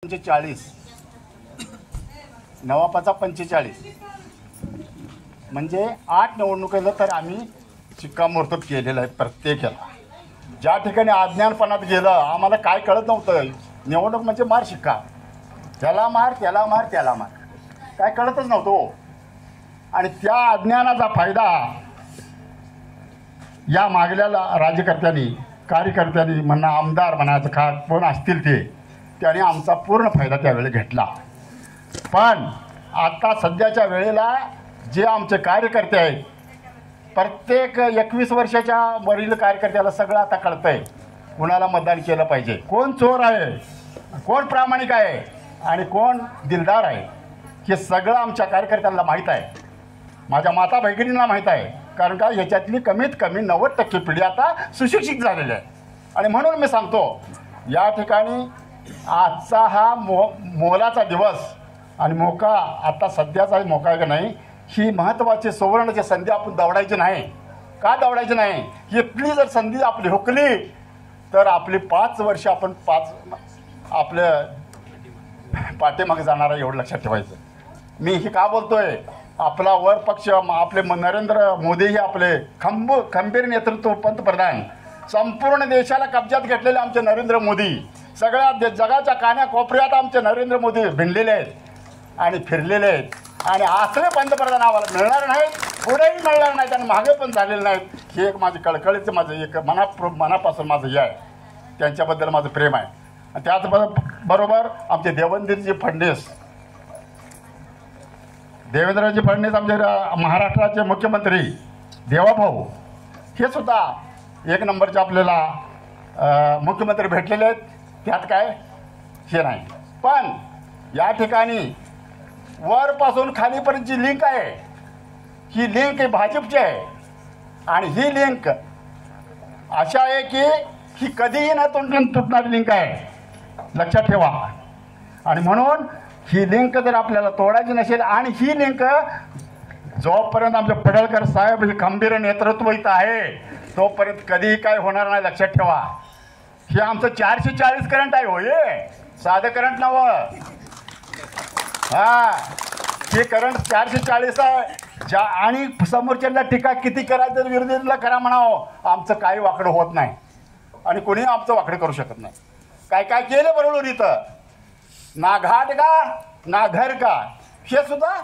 45 नवापाचा 45 म्हणजे 8 निवडणुकीला तर आम्ही शिक्कामोर्तब केलेलं आहे. प्रत्येकाला ज्या ठिकाणी अज्ञानपणात गेलं आम्हाला काय कळत नव्हतं. निवडणूक म्हणजे मार शिक्का, त्याला मार त्याला मार त्याला मार, काय कळतच नव्हतं. आणि त्या अज्ञानाचा फायदा या मागल्याला राज्यकर्त्यांनी कार्यकर्त्यांनी म्हणा आमदार म्हणायचं का कोण असतील त्याने आमचा पूर्ण फायदा त्यावेळी घेतला. पण आता सध्याच्या वेळेला जे आमचे कार्यकर्ते आहेत प्रत्येक 21 वर्षाच्या वरील कार्यकर्त्याला सगळं आता कळतं आहे कुणाला मतदान केलं पाहिजे, कोण चोर आहे, कोण प्रामाणिक आहे आणि कोण दिलदार आहे हे सगळं आमच्या कार्यकर्त्यांना माहीत आहे. माझ्या माता भगिनींना माहीत आहे. कारण का ह्याच्यातली कमीत कमी 90% पिढी आता सुशिक्षित झालेली आहे. आणि म्हणून मी सांगतो या ठिकाणी आजचा हा मोलाचा दिवस आणि मोका आता सध्याचा मोका आहे का नाही, ही महत्त्वाची सुवर्णाची संधी आपण दवडायची नाही. का दवडायची नाही? इथली जर संधी आपली हुकली तर आपली 5 वर्ष आपण आपल्या पाठीमागे जाणार आहे, एवढं लक्षात ठेवायचं. मी हे का बोलतोय? आपला वर पक्ष आपले नरेंद्र मोदी हे आपले खंबीर नेतृत्व पंतप्रधान संपूर्ण देशाला कब्जात घेतलेले आमचे नरेंद्र मोदी, सगळ्या जगाच्या कान्याकोपऱ्यात आमचे नरेंद्र मोदी भिनलेले आहेत आणि फिरलेले आहेत. आणि असले पंतप्रधान आम्हाला मिळणार नाहीत, पुढेही मिळणार नाहीत आणि मागे पण झालेले नाहीत. हे एक माझे कळकळीचं माझं एक मनापासून माझं हे आहे, त्यांच्याबद्दल माझं प्रेम आहे. आणि त्याचबरोबर आमचे देवेंद्रजी फडणवीस आमचे महाराष्ट्राचे मुख्यमंत्री देवाभाऊ हे सुद्धा एक नंबरचे आपल्याला मुख्यमंत्री भेटलेले आहेत. त्यात काय हे नाही. पण या ठिकाणी वरपासून खालीपर्यंतची लिंक आहे, ही लिंक ही भाजपची आहे. आणि ही लिंक अशा आहे की ही कधीही न तुटणारी लिंक आहे, लक्षात ठेवा. आणि म्हणून ही लिंक जर आपल्याला तोडायची नसेल आणि ही लिंक जोपर्यंत आमचे पडळकर साहेब हे खंबीर नेतृत्व इथं आहे तोपर्यंत कधीही काय होणार नाही, लक्षात ठेवा. हे आमचं 440 करंट आहे, होय साधं करंट नव्हं. हे करंट 440 आहे. आणि समोरच्याला टीका किती करायचं विरोधीला करा म्हणावं, आमचं काही वाकडं होत नाही आणि कोणी आमचं वाकडं करू शकत नाही. काय काय केलं बरोबर इथं, ना घाट का ना घर का, हे सुद्धा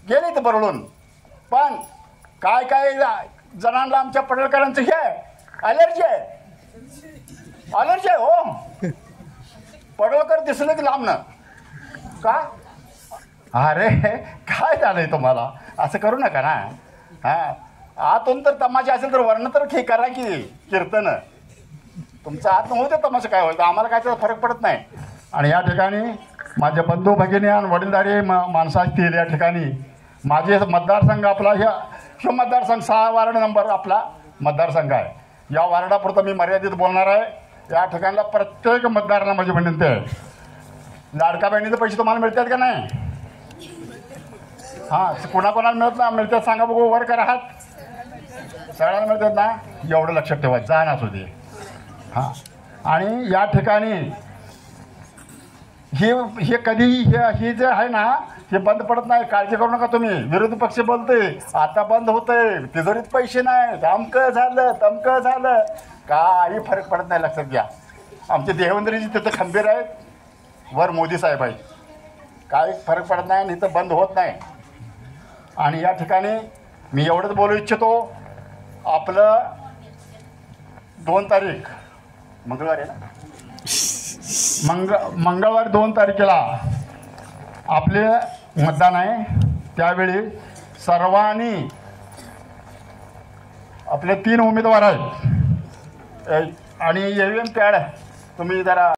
गेले इथं बरोळून. पण काय काय जणांना आमच्या पडळकरांचं हे अलर्जी आहे हो. पडळकर दिसलं की लांबनं का, अरे काय झालंय तुम्हाला, असं करू नका ना. आतून तर तमाशा असेल तर वर्ण तर करा की कीर्तन, तुमचा आत नव्हते तमाशा काय व्हायचं, आम्हाला काय त्याचा फरक पडत नाही. आणि या ठिकाणी माझे बंधू भगिनी आणि वडीलधारी माणसं असतील. या ठिकाणी माझे मतदारसंघ आपला हे मतदारसंघ 6 वार्ड नंबर आपला मतदारसंघ आहे. या वार्डापुरतं मी मर्यादित बोलणार आहे. या ठिकाणला प्रत्येक मतदारांना माझी विनंती आहे, लाडका बहिणीचे पैसे तुम्हाला मिळतात का नाही? कोणाकोणाला मिळतात सांगा बघू, वर करा हात. सगळ्यांना मिळतात ना, एवढं लक्षात ठेवा, जा ना सुधी. आणि या ठिकाणी हे कधी हे जे आहे ना हे बंद पडत नाही, काळजी करू नका तुम्ही. विरोधी पक्ष बोलतोय आता बंद होतंय, तिजोरीत पैसे नाही, अमकं झालं तमकं झालं, काही फरक पडत नाही, लक्षात घ्या. आमचे देवेंद्रजी तिथं खंबीर आहेत, वर मोदी साहेब आहेत, काही फरक पडत नाही आणि इथं बंद होत नाही. आणि या ठिकाणी मी एवढंच बोलू इच्छितो, आपलं 2 तारीख मंगळवार आहे ना, मंगळवार 2 तारखेला आपले मतदान आहे. त्यावेळी सर्वांनी आपले 3 उमेदवार आहेत आणि EVM पॅड तुम्ही जरा